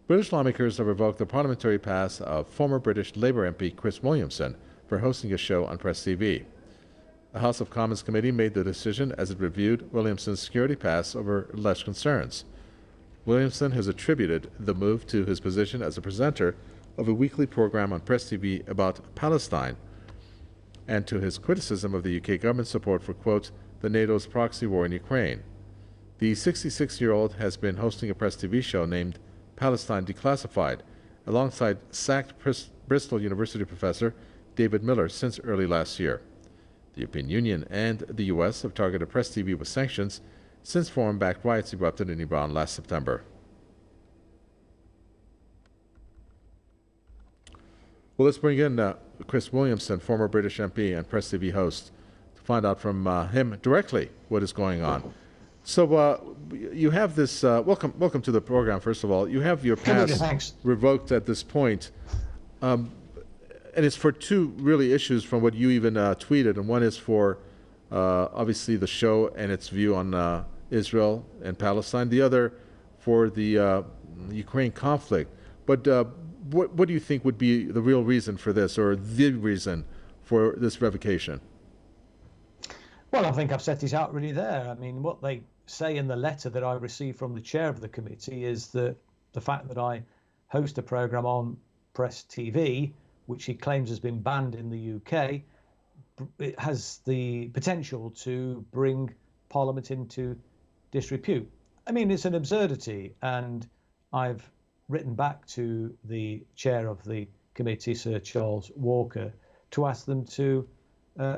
British lawmakers have revoked the parliamentary pass of former British Labour MP Chris Williamson for hosting a show on Press TV. The House of Commons committee made the decision as it reviewed Williamson's security pass over alleged concerns. Williamson has attributed the move to his position as a presenter of a weekly program on Press TV about Palestine and to his criticism of the UK government's support for, quote, the NATO's proxy war in Ukraine. The 66-year-old has been hosting a Press TV show named Palestine Declassified alongside sacked Bristol University professor David Miller since early last year. The European Union and the US have targeted Press TV with sanctions since foreign-backed riots erupted in Iran last September. Well, let's bring in Chris Williamson, former British MP and Press TV host, to find out from him directly what is going on. So you have this, welcome to the program, first of all. You have your pass revoked at this point. And it's for two really issues from what you even tweeted. And one is for, obviously, the show and its view on Israel and Palestine. The other for the Ukraine conflict. But what do you think would be the real reason for this, or the reason for this revocation? Well, I think I've set it out really there. I mean, what they say in the letter that I received from the chair of the committee is that the fact that I host a programme on Press TV, which he claims has been banned in the UK, it has the potential to bring Parliament into disrepute. I mean, it's an absurdity, and I've written back to the chair of the committee, Sir Charles Walker, to ask them to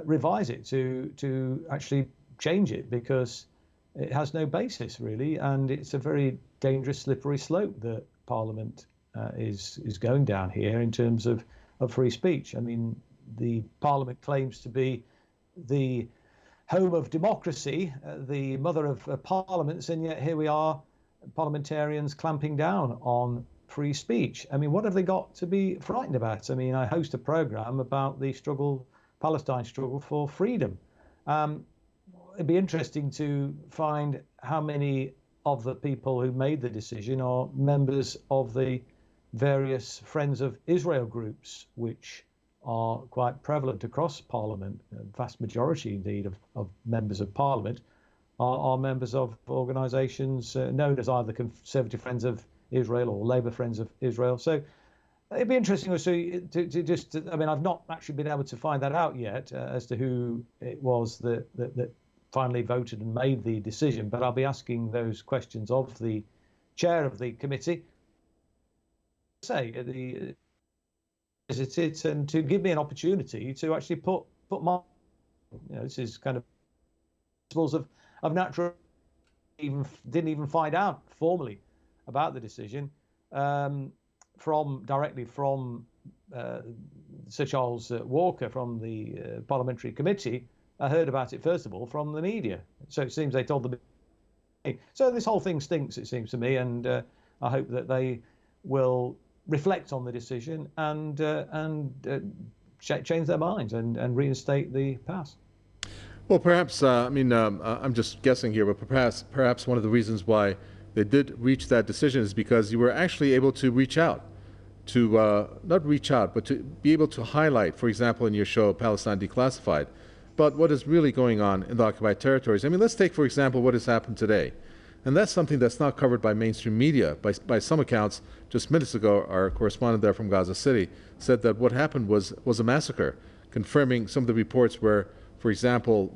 revise it, to actually change it, because it has no basis really, and it's a very dangerous, slippery slope that Parliament is going down here in terms of free speech. I mean, the Parliament claims to be the home of democracy, the mother of parliaments, and yet here we are, parliamentarians clamping down on free speech. I mean, what have they got to be frightened about? I mean, I host a program about the Palestine struggle for freedom. It'd be interesting to find how many of the people who made the decision are members of the various Friends of Israel groups, which are quite prevalent across Parliament. A vast majority, indeed, of members of Parliament are members of organisations known as either Conservative Friends of Israel or Labour Friends of Israel. So it'd be interesting to just, I mean, I've not actually been able to find that out yet as to who it was that finally voted and made the decision, but I'll be asking those questions of the chair of the committee, and to give me an opportunity to actually put my, this is kind of principles of natural, didn't even find out formally about the decision directly from Sir Charles Walker from the parliamentary committee. I heard about it first of all from the media, so it seems they told them. So this whole thing stinks, it seems to me, and I hope that they will reflect on the decision and change their minds and reinstate the pass. Well, perhaps I'm just guessing here, but perhaps one of the reasons why they did reach that decision is because you were actually able to reach out to not reach out, but to be able to highlight, for example, in your show Palestine Declassified, but what is really going on in the occupied territories. I mean, let's take, for example, what has happened today. And that's something that's not covered by mainstream media. By some accounts, just minutes ago, our correspondent there from Gaza City said that what happened was a massacre, confirming some of the reports where, for example,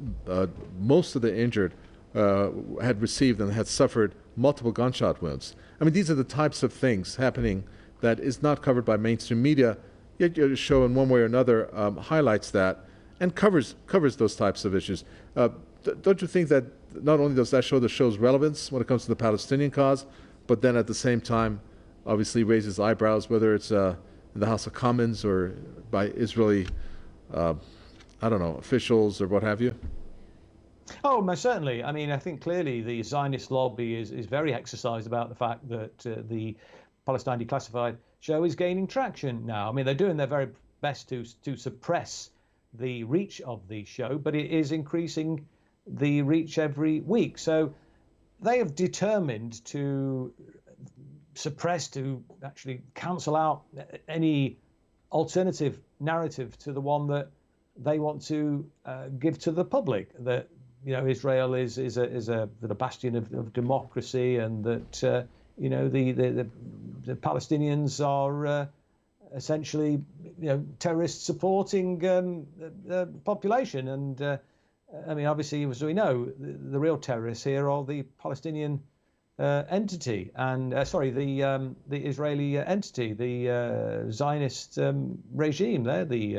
most of the injured had received and had suffered multiple gunshot wounds. I mean, these are the types of things happening that is not covered by mainstream media, yet your show in one way or another highlights that and covers those types of issues. Don't you think that not only does that show the show's relevance when it comes to the Palestinian cause, but then at the same time, obviously raises eyebrows, whether it's in the House of Commons or by Israeli, officials or what have you? Oh, most certainly. I mean, I think clearly the Zionist lobby is very exercised about the fact that the Palestine Declassified show is gaining traction now. I mean, they're doing their very best to suppress the reach of the show, but it is increasing the reach every week. So they have determined to suppress, to actually cancel out any alternative narrative to the one that they want to give to the public, that Israel is a bastion of democracy, and that the Palestinians are essentially terrorists supporting the population. And I mean, obviously, as we know, the real terrorists here are the Palestinian entity, and the Israeli entity, the Zionist regime. They're the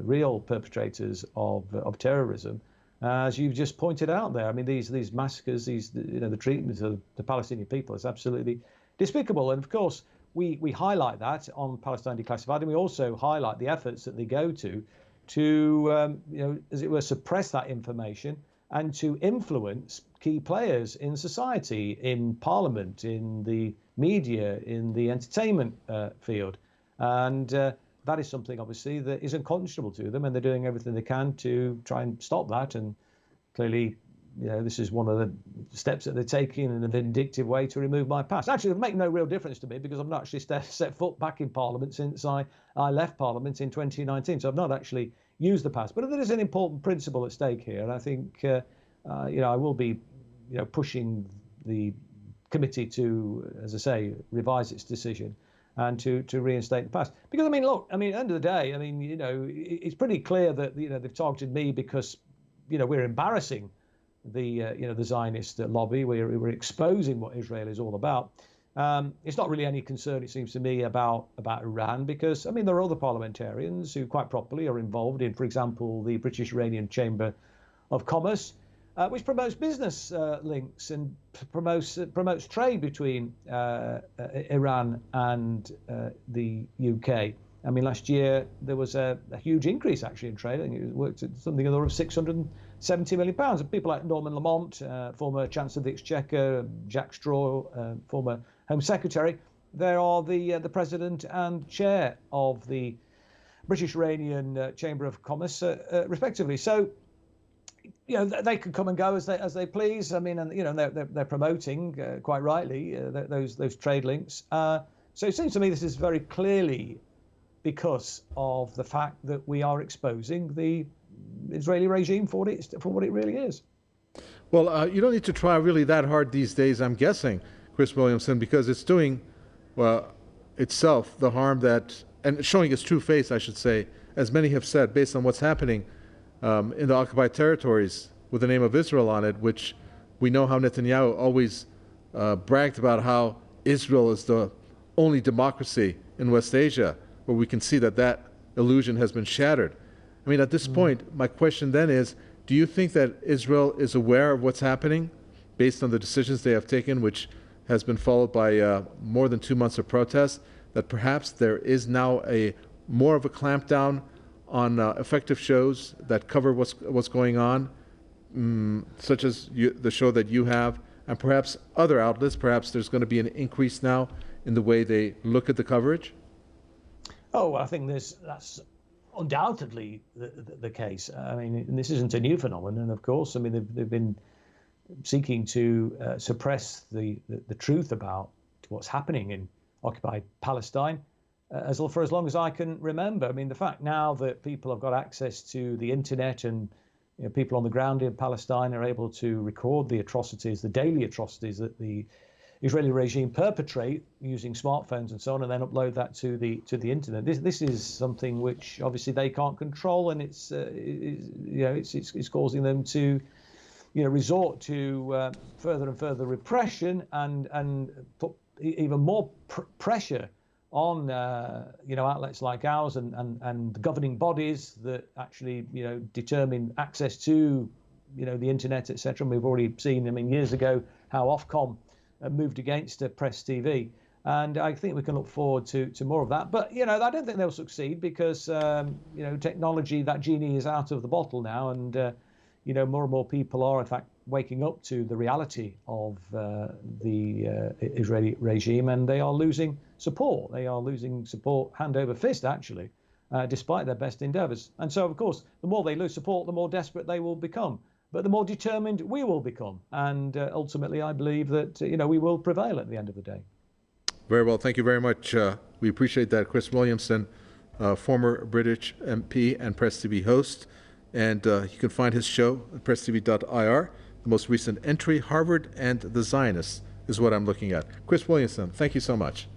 real perpetrators of terrorism, as you've just pointed out there. I mean, these massacres, the treatment of the Palestinian people is absolutely despicable. And of course, we highlight that on Palestine Declassified, and we also highlight the efforts that they go to as it were, suppress that information and to influence key players in society, in parliament, in the media, in the entertainment field. And that is something, obviously, that is unconscionable to them, and they're doing everything they can to try and stop that. And clearly, this is one of the steps that they're taking in a vindictive way to remove my pass. Actually, it would make no real difference to me, because I've not actually set foot back in Parliament since I left Parliament in 2019. So I've not actually used the pass. But there is an important principle at stake here. And I think, I will be pushing the committee to, as I say, revise its decision and to reinstate the pass. Because, look, at the end of the day, it's pretty clear that, they've targeted me because, we're embarrassing the Zionist lobby. We're exposing what Israel is all about. It's not really any concern, it seems to me, about Iran, because there are other parliamentarians who quite properly are involved in, for example, the British Iranian Chamber of Commerce, which promotes business links and promotes trade between Iran and the UK. Last year there was a huge increase actually in trade. I think it worked at something in the order of £670 million. And people like Norman Lamont, former Chancellor of the Exchequer, Jack Straw, former Home Secretary, they are the president and chair of the British Iranian Chamber of Commerce, respectively. So, they can come and go as they please. They're promoting quite rightly those trade links. So it seems to me this is very clearly because of the fact that we are exposing the Israeli regime for what it really is. Well, you don't need to try really that hard these days, I'm guessing, Chris Williamson, because it's doing, itself the harm that, and showing its true face, I should say, as many have said, based on what's happening in the occupied territories with the name of Israel on it, which we know how Netanyahu always bragged about how Israel is the only democracy in West Asia, where we can see that illusion has been shattered. At this point, my question then is, do you think that Israel is aware of what's happening based on the decisions they have taken, which has been followed by more than 2 months of protests, that perhaps there is now more of a clampdown on effective shows that cover what's going on, such as the show that you have, and perhaps other outlets? Perhaps there's going to be an increase now in the way they look at the coverage? Oh, well, I think that's undoubtedly the case. And this isn't a new phenomenon, of course. They've been seeking to suppress the truth about what's happening in occupied Palestine for as long as I can remember. The fact now that people have got access to the internet, and people on the ground in Palestine are able to record the atrocities, the daily atrocities that the Israeli regime perpetrate using smartphones and so on, and then upload that to the internet. This is something which obviously they can't control, and it's causing them to resort to further and further repression and put even more pressure on outlets like ours and governing bodies that actually determine access to the internet, etc. And we've already seen, years ago, how Ofcom moved against Press TV, and I think we can look forward to more of that. But I don't think they'll succeed, because technology, that genie is out of the bottle now, and more and more people are in fact waking up to the reality of the Israeli regime, and they are losing support. They are losing support hand over fist, actually, despite their best endeavours. And so, of course, the more they lose support, the more desperate they will become. But the more determined we will become. And ultimately, I believe that, we will prevail at the end of the day. Very well. Thank you very much. We appreciate that. Chris Williamson, former British MP and Press TV host. And you can find his show at presstv.ir. The most recent entry, Harvard and the Zionists, is what I'm looking at. Chris Williamson, thank you so much.